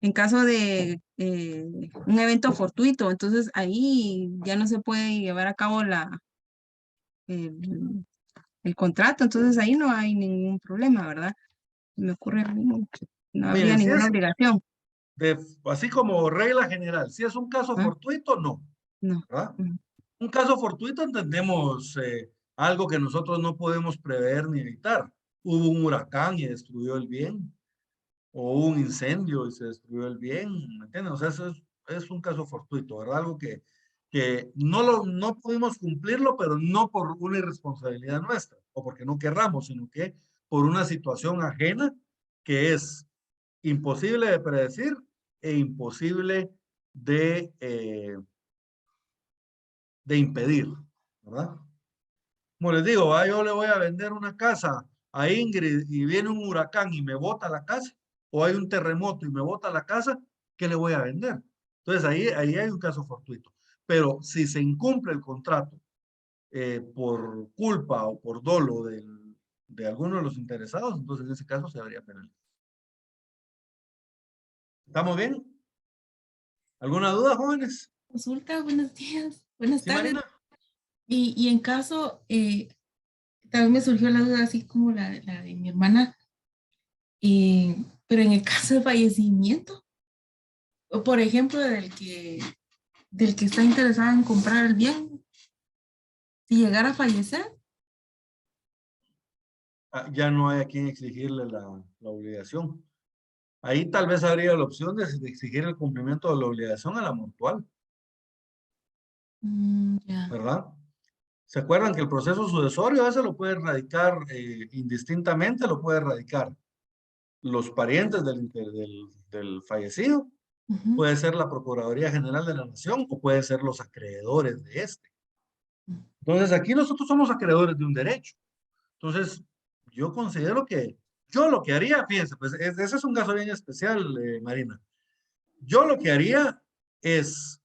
En caso de un evento fortuito, entonces ahí ya no se puede llevar a cabo el, el contrato, entonces ahí no hay ningún problema, ¿verdad? Me ocurre, no habría Miren, si ninguna es obligación. así como regla general, si es un caso Ah. fortuito, no, No. ¿verdad? Ujú. Un caso fortuito entendemos algo que nosotros no podemos prever ni evitar. Hubo un huracán y destruyó el bien, o hubo un incendio y se destruyó el bien, ¿me entiendes? O sea, eso es un caso fortuito, ¿verdad? Algo que no pudimos cumplirlo, pero no por una irresponsabilidad nuestra, o porque no querramos, sino que por una situación ajena que es imposible de predecir e imposible de impedir, ¿verdad? Como les digo, yo le voy a vender una casa a Ingrid y viene un huracán y me bota la casa, o hay un terremoto y me bota la casa, ¿qué le voy a vender? Entonces ahí hay un caso fortuito. Pero si se incumple el contrato por culpa o por dolo de alguno de los interesados, entonces en ese caso se habría penalizado. ¿Estamos bien? ¿Alguna duda, jóvenes? Consulta, buenos días, buenas ¿Sí, tardes. Marina? Y en caso, también me surgió la duda, así como la de mi hermana, pero en el caso de fallecimiento, o por ejemplo, del que está interesado en comprar el bien, si llegara a fallecer, Ya no hay a quien exigirle la obligación. Ahí tal vez habría la opción de exigir el cumplimiento de la obligación a la mutual, ya. ¿verdad? ¿Se acuerdan que el proceso sucesorio ese lo puede radicar indistintamente, lo puede radicar los parientes del fallecido, Ujú. puede ser la Procuraduría General de la Nación o puede ser los acreedores de este? Entonces aquí nosotros somos acreedores de un derecho. Entonces yo considero que yo lo que haría, fíjense, pues ese es un caso bien especial, Marina. Yo lo que haría es,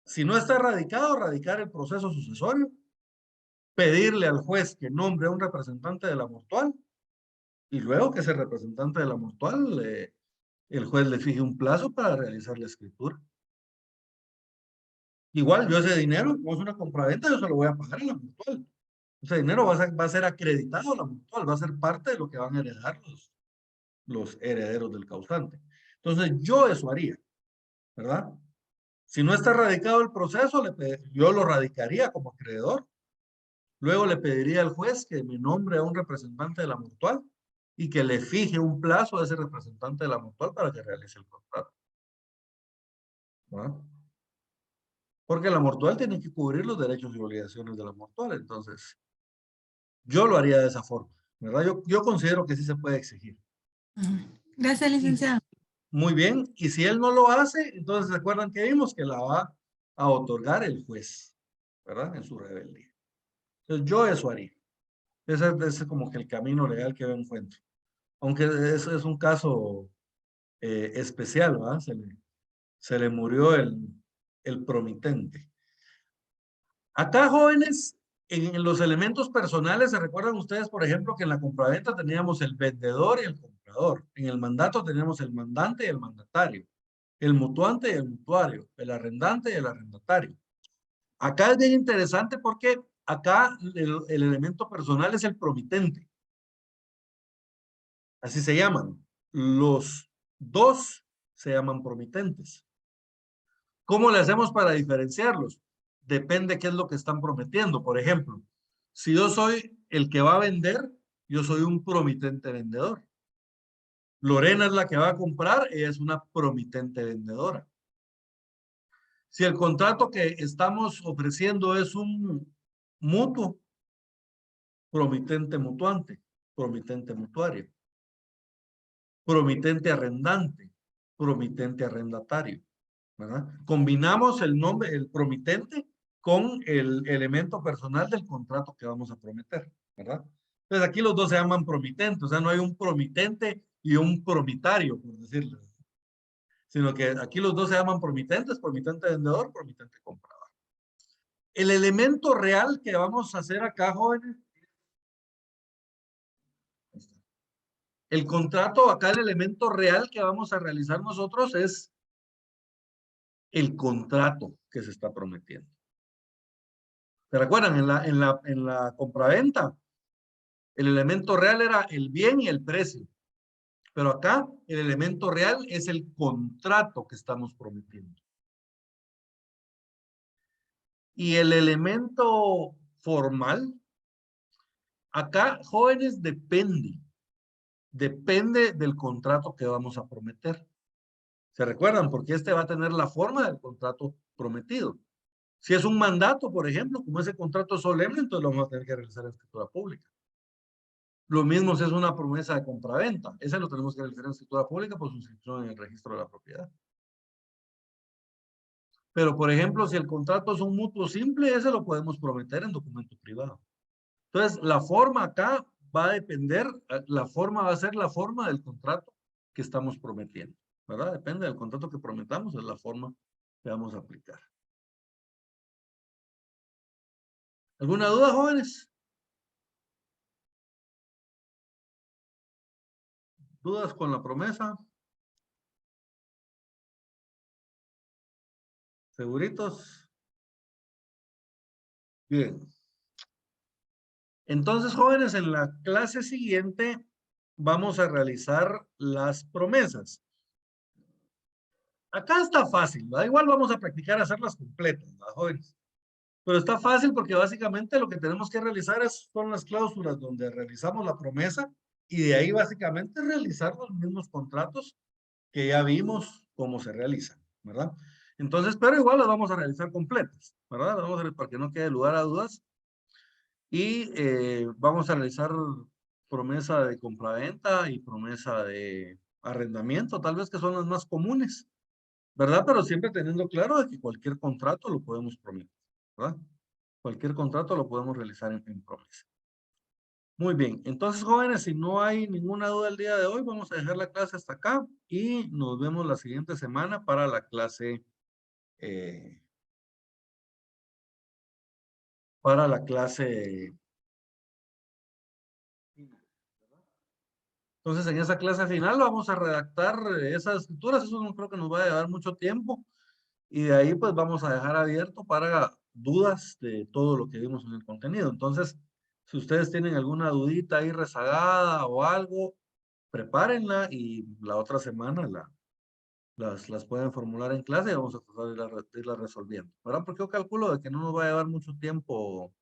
si no está radicado, radicar el proceso sucesorio, pedirle al juez que nombre a un representante de la mutual y luego que ese representante de la mutual, el juez le fije un plazo para realizar la escritura. Igual yo ese dinero, como es una compraventa, yo se lo voy a pagar a la mutual. Ese dinero va a ser acreditado a la mutual, va a ser parte de lo que van a heredar los herederos del causante. Entonces yo eso haría, ¿verdad? Si no está radicado el proceso, yo lo radicaría como acreedor. Luego le pediría al juez que me nombre a un representante de la mutual y que le fije un plazo a ese representante de la mutual para que realice el contrato, ¿verdad? Porque la mutual tiene que cubrir los derechos y obligaciones de la mutual. Entonces, yo lo haría de esa forma, ¿verdad? Yo considero que sí se puede exigir. Gracias, Y, licenciado. muy bien, y si él no lo hace, entonces se acuerdan que vimos que la va a otorgar el juez, ¿verdad? En su rebeldía. Entonces, yo eso haría. Ese es como que el camino legal que yo encuentro. Aunque es un caso especial, ¿verdad? Se le murió el promitente. Acá, jóvenes, en los elementos personales, ¿se recuerdan ustedes, por ejemplo, que en la compraventa teníamos el vendedor y el comprador? En el mandato teníamos el mandante y el mandatario, el mutuante y el mutuario, el arrendante y el arrendatario. Acá es bien interesante porque acá el elemento personal es el promitente. Así se llaman. Los dos se llaman promitentes. ¿Cómo le hacemos para diferenciarlos? Depende qué es lo que están prometiendo. Por ejemplo, si yo soy el que va a vender, yo soy un promitente vendedor. Lorena es la que va a comprar, ella es una promitente vendedora. Si el contrato que estamos ofreciendo es un mutuo, promitente mutuante, promitente mutuario, promitente arrendante, promitente arrendatario, ¿verdad? Combinamos el nombre, el promitente, con el elemento personal del contrato que vamos a prometer, ¿verdad? Entonces aquí los dos se llaman promitentes, o sea, no hay un promitente y un promitario, por decirlo. sino que aquí los dos se llaman promitentes, promitente vendedor, promitente comprador. El elemento real que vamos a hacer acá, jóvenes, el contrato, acá el elemento real que vamos a realizar nosotros es el contrato que se está prometiendo. ¿Se recuerdan? En la compraventa, el elemento real era el bien y el precio. Pero acá el elemento real es el contrato que estamos prometiendo. Y el elemento formal, acá, jóvenes, depende del contrato que vamos a prometer. ¿Se recuerdan? Porque este va a tener la forma del contrato prometido. Si es un mandato, por ejemplo, como ese contrato solemne, entonces lo vamos a tener que realizar en escritura pública. Lo mismo si es una promesa de compraventa. Ese lo tenemos que realizar en escritura pública por su inscripción en el registro de la propiedad. Pero, por ejemplo, si el contrato es un mutuo simple, ese lo podemos prometer en documento privado. Entonces, la forma acá va a depender, la forma va a ser la forma del contrato que estamos prometiendo, ¿verdad? Depende del contrato que prometamos, es la forma que vamos a aplicar. ¿Alguna duda, jóvenes? ¿Dudas con la promesa? ¿Seguritos? Bien. Entonces, jóvenes, en la clase siguiente vamos a realizar las promesas. Acá está fácil, ¿verdad? Igual vamos a practicar hacerlas completas, ¿verdad, jóvenes? Pero está fácil porque básicamente lo que tenemos que realizar son las cláusulas donde realizamos la promesa y de ahí básicamente realizar los mismos contratos que ya vimos cómo se realizan, ¿verdad? Entonces, pero igual las vamos a realizar completas, ¿verdad? Vamos a, para que no quede lugar a dudas. Y vamos a realizar promesa de compraventa y promesa de arrendamiento, tal vez que son las más comunes, ¿verdad? Pero siempre teniendo claro de que cualquier contrato lo podemos prometer, ¿verdad? Cualquier contrato lo podemos realizar en promesa. Muy bien, entonces jóvenes, si no hay ninguna duda el día de hoy, vamos a dejar la clase hasta acá y nos vemos la siguiente semana para la clase Entonces, en esa clase final vamos a redactar esas escrituras. Eso no creo que nos va a llevar mucho tiempo. Y de ahí, pues, vamos a dejar abierto para dudas de todo lo que vimos en el contenido. Entonces, si ustedes tienen alguna dudita ahí rezagada o algo, prepárenla y la otra semana las pueden formular en clase y vamos a tratar de irlas resolviendo, ¿verdad? Porque yo calculo de que no nos va a llevar mucho tiempo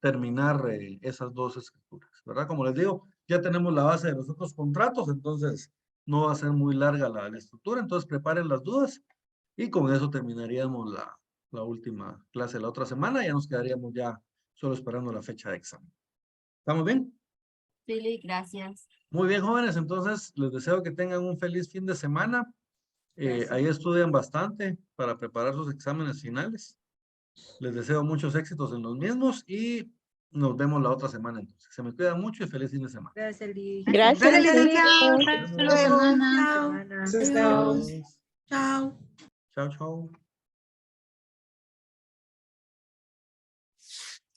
terminar esas dos escrituras, ¿verdad? Como les digo, ya tenemos la base de los otros contratos, entonces no va a ser muy larga la estructura, entonces preparen las dudas y con eso terminaríamos la última clase la otra semana, ya nos quedaríamos ya solo esperando la fecha de examen. ¿Estamos bien? Sí, gracias. Muy bien, jóvenes, entonces les deseo que tengan un feliz fin de semana. Ahí estudian bastante para preparar sus exámenes finales. Les deseo muchos éxitos en los mismos y nos vemos la otra semana entonces. Se me cuidan mucho y feliz fin de semana. Gracias, Lee. Gracias. Feliz semana. Semana. Chao. Chao. Chao, chao.